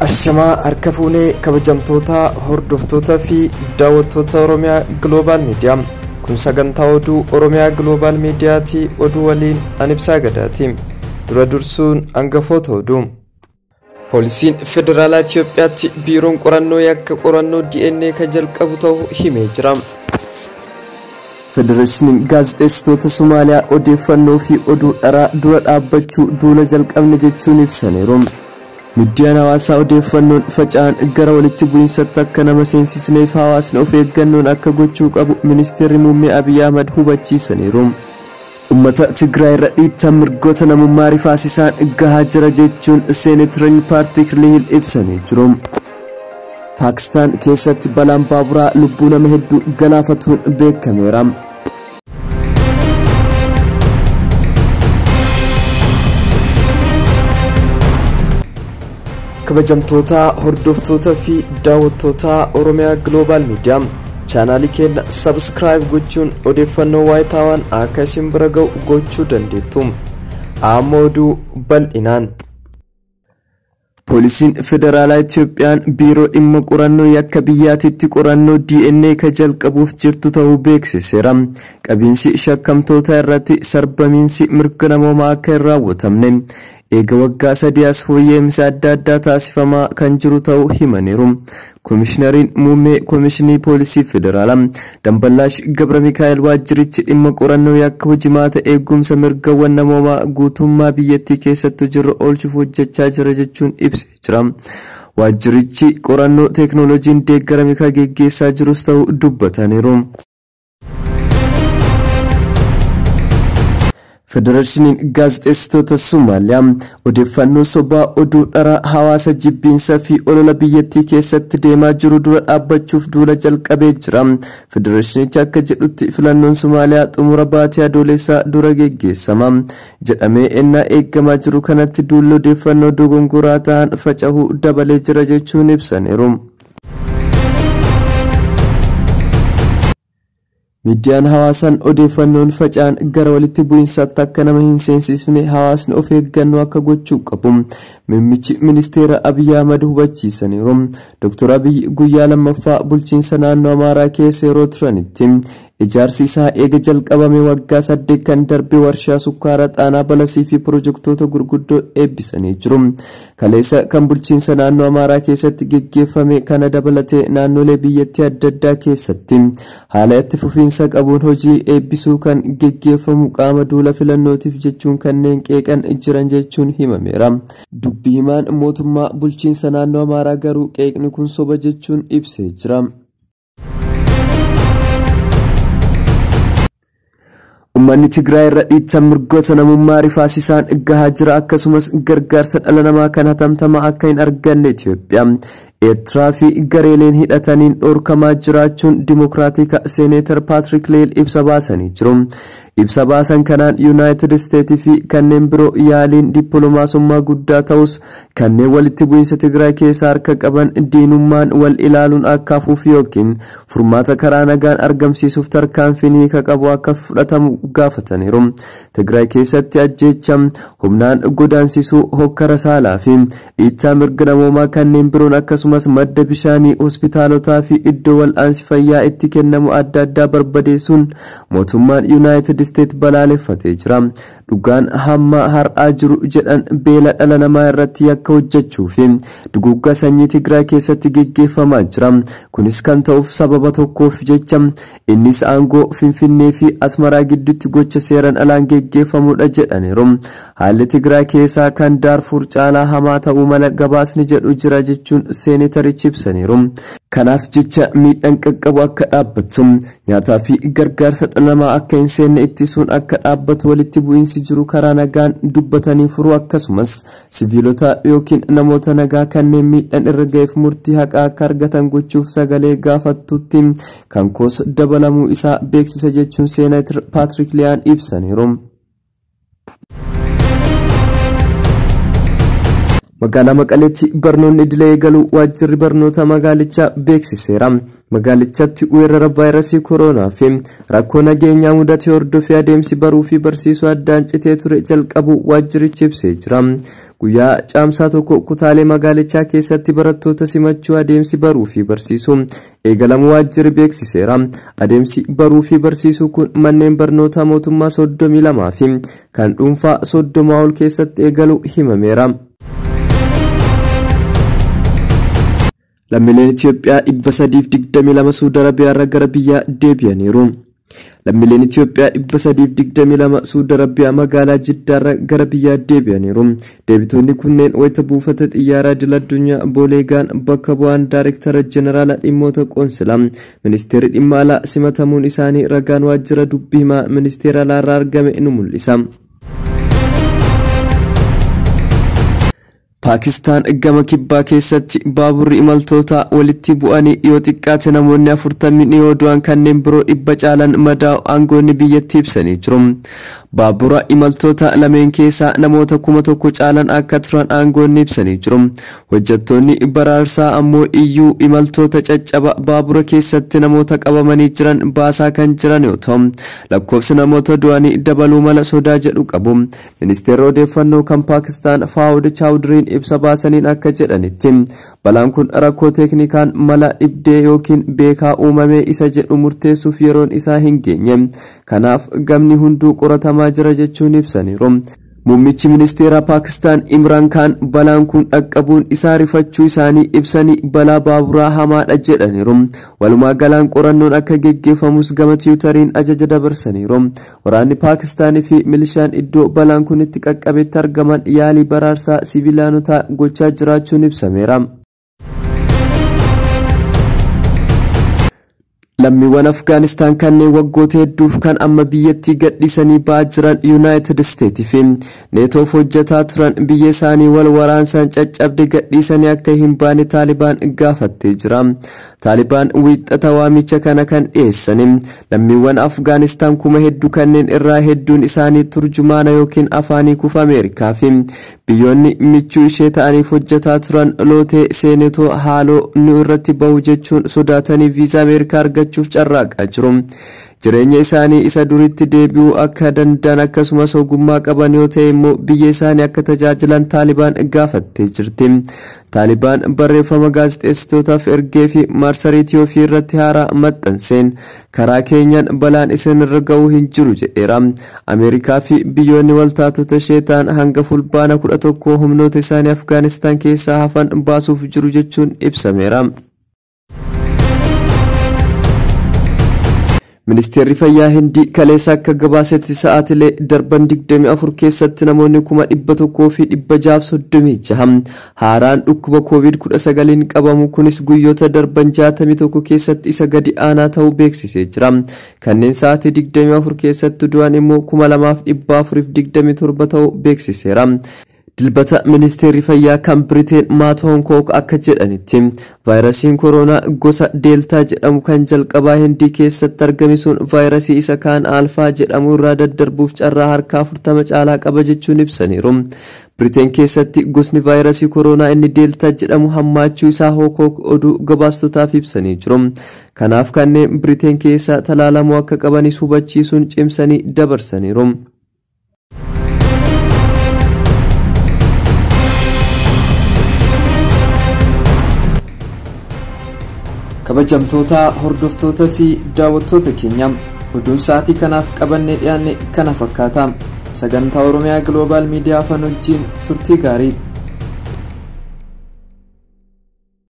Ashama harkafuunee kabajamtoota hordoftoota fi daawwattoota Oromiyaa Global Media kun sagantaa oduu Oromiyaa Global Mediaati oduu waliin Anibsaa Gadaati. Dura dursuun hangafoota oduu. Poolisiin Federaalaa Itoophiyaatti biiroon qorannoo yakka qorannoo DNA ka jalqabu ta'uu himee jira. Federeeshiniin gaazexeessitoota Somaaliyaa odeeffannoo fi oduu dharaa dura dhaabbachuu duula jalqabne jechuun ibsaniiru. Miidiyaan hawaasaa odeeffannoon faca'an gara walitti bu'iinsaatti akka nama seensisneef hawaasni of eeggannoon akka gochuu qabu Ministeerri Muummee Abiy Ahmed hubachiisaniiru. Uummata Tigraay irra dhiittaan mirgoota namummaa rifaasisaan gahaa jira jechuun Seenetiriin Paartii Kiliil ibsanii jiru. Paakistaan keessatti balaan baaburaa lubbuu nama hedduu galaafatuun beekameera. Kabajamtoota hordoftoota fi daawwattoota Oromiyaa Global Media channel keenya subscribe gochuun odeeffannoo waayitaawwan akka isin bira ga'u gochuu dandeettu. Amma oduu bal'inaan. Poolisiin Federaalaa Itoophiyaan biiroo dhimma qorannoo yakka biyyaatitti qorannoo DNA ka jalqabuuf jirtu ta'uu beeksiseera. Qabiinsi shakkamtoota irratti sarbamiinsi mirga namoomaa akka hin raawwatamne eega waggaa 3 as fooyya'insa adda addaa taasifamaa kan jiru ta'uu himaniiru. Komishinariin Muummee Komishinii Poolisii Federaalaa Damballaash Gabra Mikaa'el waajjirichi dhimma qorannoo yakka hojimaata eegumsa mirgawwan namoomaa guutummaa biyyattii keessatti jiru oolchuuf hojjechaa jira jechuun ibsee jira. Waajjirichi qorannoo teeknooloojiin deeggarame kan geggeessaa jirus ta'uu dubbataniiru. Federeeshiniin gaazexeessitoota Somaaliyaa odeeffannoo sobaa oduu dharaa hawaasa jibbiinsa fi olola biyyattii keessatti deemaa jiru dura dhaabbachuuf duula jalqabee jira. Federeeshinichi akka jedhutti filannoon Somaaliyaa xumura baatii adoolessaa dura geggeessama jedhamee ennaa eeggamaa jiru kanatti duulli odeeffannoo dogongoraa ta'an faca'uu dabalee jira jechuun ibsaniiru. Miidiyaan hawaasaan odeeffannoon faca'an gara walitti bu'iinsaatti akka nama hin seensisne hawaasni of eeggannoo akka gochuu qabu. Muummichi Ministeera Abiy Ahmed hubachiisaniiru. Dr. Abiy guyyaa lammaffaa bulchiinsa naannoo Amaaraa keessa yeroo turanitti ijaarsi isaa eega jalqabame waggaa 8 kan darbe warshaa sukkaara xaanaa balasii fi pirojektoota gurguddoo eebbisanii jiru. Kaleessa kan bulchiinsa naannoo Amaaraa keessatti geggeeffame kana dabalatee naannolee biyyattii adda addaa keessatti haala itti fufiinsa qabuun hojii eebbisuu kan geggeeffamu qaama duula filannootiif jechuun kanneen qeeqan jiran jechuun himameera. Dubbii himaan mootummaa bulchiinsa naannoo Amaaraa garuu qeeqni kun soba jechuun ibsee jira. Uummanni Tigraay irra dhiittaan mirgoota namummaa rifaasisaan gahaa jira akkasumas gargaarsa dhala namaa kan hatamtama akka hin arganne Itoophiyaa Eertiraa fi gareeleen hidhataniin dhorkamaa jiraachuun Dimokiraatika Seeneetar Paatrik Leel ibsa baasanii jiru. Ibsa baasan kanaan Yuunaayitid Isteetii fi kanneen biroo yaaliin dippiloomaasummaa guddaa ta'us kanneen walitti bu'iinsa Tigraay keessa harka qaban diinummaan wal ilaaluun akka hafuuf yookiin furmaata karaa nagaan argamsiisuuf tarkaanfiin hiika qabu akka fudhatamu gaafataniiru. Tigraay keessatti ajjeechaa humnaan godaansisuu hokkara saalaa fi dhiittaa mirga namoomaa kanneen biroon akkasumas madda bishaanii hospitaalotaa fi iddoo wal'aansi fayyaa itti kennamu adda addaa barbadeessuun mootummaan Yuunaayitid Isteet balaaleffatee jira. Dhugaan hamma har'aa jiru jedhan beela dhala namaa irratti yakka hojjechuu fi duguuggaa sanyii Tigraay keessatti geggeeffamaa jira. Kunis kan ta'uuf sababa tokkoof jecha innis aangoo Finfinnee fi Asmaraa gidduutti gocha seeran alaan geggeeffamudha jedhaniiru. Haalli Tigraay keessaa kan Daarfuur caalaa hamaa ta'uu mala gabaasni jedhu jira jechuun Seenetarichi ibsaniiru. Kanaaf jecha miidhaan qaqqabu akka dhaabbatu nyaataa fi gargaarsa dhala namaa akka hin seenne ittisuun akka dhaabbatu walitti bu'iinsi jiru karaa nagaan dubbatanii furuu akkasumas siviilota yookiin namoota nagaa kanneen miidhaan irra ga'eef murtii haqaa akka argatan gochuuf sagalee gaafattutti kan koos dabalamuu isaa beeksisa jechuun Seeneetar Paatrik Leel ibsaniiru. Magaalaa Maqaleetti barnoonni idilee eegaluu waajjirri barnoota magaalichaa beeksiseera. Magaalichatti weerara vaayirasii koronaa fi rakkoo nageenyaa mudatee hordofee adeemsi baruu fi barsiisuu addaan citee ture jalqabu waajjirichi ibsee jira. guyyaa caamsaa tokko kutaalee magaalichaa keessatti barattoota simachuu adeemsi baruu fi barsiisuu eegalamuu waajjirri beeksiseera. Adeemsi baruu fi barsiisuu kun manneen barnootaa mootummaa 32 fi kan dhuunfaa 30 ol keessatti eegaluu himameera. Lammiileen Itoophiyaa 322 Suudi Arabiyaa gara biyyaa deebi'aniiru. Lammiileen Itoophiyaa 322 Suudi Arabiyaa magaalaa Jiddaa gara biyyaa deebi'aniiru. Deebitoonni kunneen wayita buufata xiyyaaraa idil-addunyaa Booleegaan bakka bu'aan Daayireektara Jeneraala dhimmoota qoonsilaa Ministeerri dhimma alaa simatamuun isaanii ragaan waajjira dubbii himaa Ministeera alaarraa argame ni mul'isa. Pakistaan gama kibbaa keessatti baaburri imaltoota walitti bu'anii yoo xiqqaate namoonni 40 ni du'an kanneen biroo 100 caalan madaa'u aangoonni biyyattii ibsanii jiru. Baabura imaltoota lameen keessaa namoota 1000 caalan akka turan aangoonni ibsanii jiru. Hojjettoonni baraarsaa ammoo iyyuu imaltoota caccaba baabura keessatti namoota qabamanii jiran baasaa kan jiran yoo ta'u lakkoofsi namoota du'anii dabaluu mala sodaa jedhu qabu. Ministeerri odeeffannoo kan Pakistaan Faawud Chaawdiriin ibsa baasaniin akka jedhanitti balaan kun rakkoo teeknikaan mala dhibdee yookiin beekaa uumamee isa jedhu murteessuuf yeroon isaa hin geenye. Kanaaf gamni hunduu qoratamaa jira jechuun ibsaniiru. Muummichi ministeera Pakistaan Imraan Khan balaan kun dhaqqabuun isaa rifachuu isaanii ibsanii balaa baaburaa hamaadha jedhaniiru. Walumaa galaan qorannoon akka geggeeffamus gama Tiwutariin ajaja dabarsaniiru. Waraanni Pakistaanii fi milishaan iddoo balaan kun itti qaqqabetti argaman yaalii baraarsaa siviilaanotaa gochaa jiraachuun ibsameera. Lammiiwwan Afgaanistaan kanneen waggoota hedduuf kan amma biyyattii gadhiisanii ba'aa jiran Yuunaayitid Isteetii fi neetoof hojjetaa turan biyya isaanii wal waraansaan caccabde gadhiisanii akka hin baane Taalibaan gaafattee jira. Taalibaan wiixata waamicha kana kan dhiyeessani. Lammiiwwan Afgaanistaan kuma hedduu kanneen irraa hedduun isaanii turjumaana yookiin afaanii kufa Ameerikaa fi biyyoonni michuu ishee ta'aniif hojjetaa turan lootee seenetoo haaloo nu irratti bahu jechuun sodaatanii viizaa Ameerikaa argachuuf carraaqaa jiru. Jireenya isaanii isa duriitti deebi'uu akka danda'an akkasumas ogummaa qaban yoo ta'e immoo biyya isaanii akka tajaajilan Taalibaan gaafattee jirti. Taalibaan barreeffama gaazexeessitootaaf ergee fi marsariitii ofii irratti haaraa maxxanseen karaa keenyaan balaan isin irra ga'uu hin jiru jedheera. Ameerikaa fi biyyoonni waltaatota ishee ta'an hanga fulbaana 11 humnoota isaanii Afgaanistaan keessaa hafan baasuuf jiru jechuun ibsameera. Ministeerri fayyaa Hindii kaleessa akka gabaasetti sa'aatilee darban 24 keessatti namoonni 1,636 haaraan dhukkuba COVID-19 qabamu kunis guyyoota darban 61 keessatti isa gadi aanaa ta'uu beeksisee jira. Kanneen sa'aatii 24 keessatti du'an immoo 2,427 ta'uu beeksiseera. Dilbata ministeerri fayyaa kan Biriteen Maat Hankook akka jedhanitti vaayirasiin koronaa gosa deeltaa jedhamu kan jalqabaa Hindii keessatti argame sun vaayirasii isa kaan alfaa jedhamu irraa daddarbuuf carraa harka 40 caalaa qaba jechuun ibsaniiru. Biriteen keessatti gosni vaayirasii koronaa inni deeltaa jedhamu hammaachuu isaa Hankook oduu gabaastotaaf ibsanii jiru. Kanaaf kanneen Biriteen keessa talaalamuu akka qabanis hubachiisuun cimsanii dabarsaniiru. Kabajamtoota hordoftoota fi daawwattoota keenya oduun sa'aatii kanaaf qabannee dhiyaanne kana fakkaata. Sagantaa Oromiyaa Global Media Afaan wajjin turtii gaarii.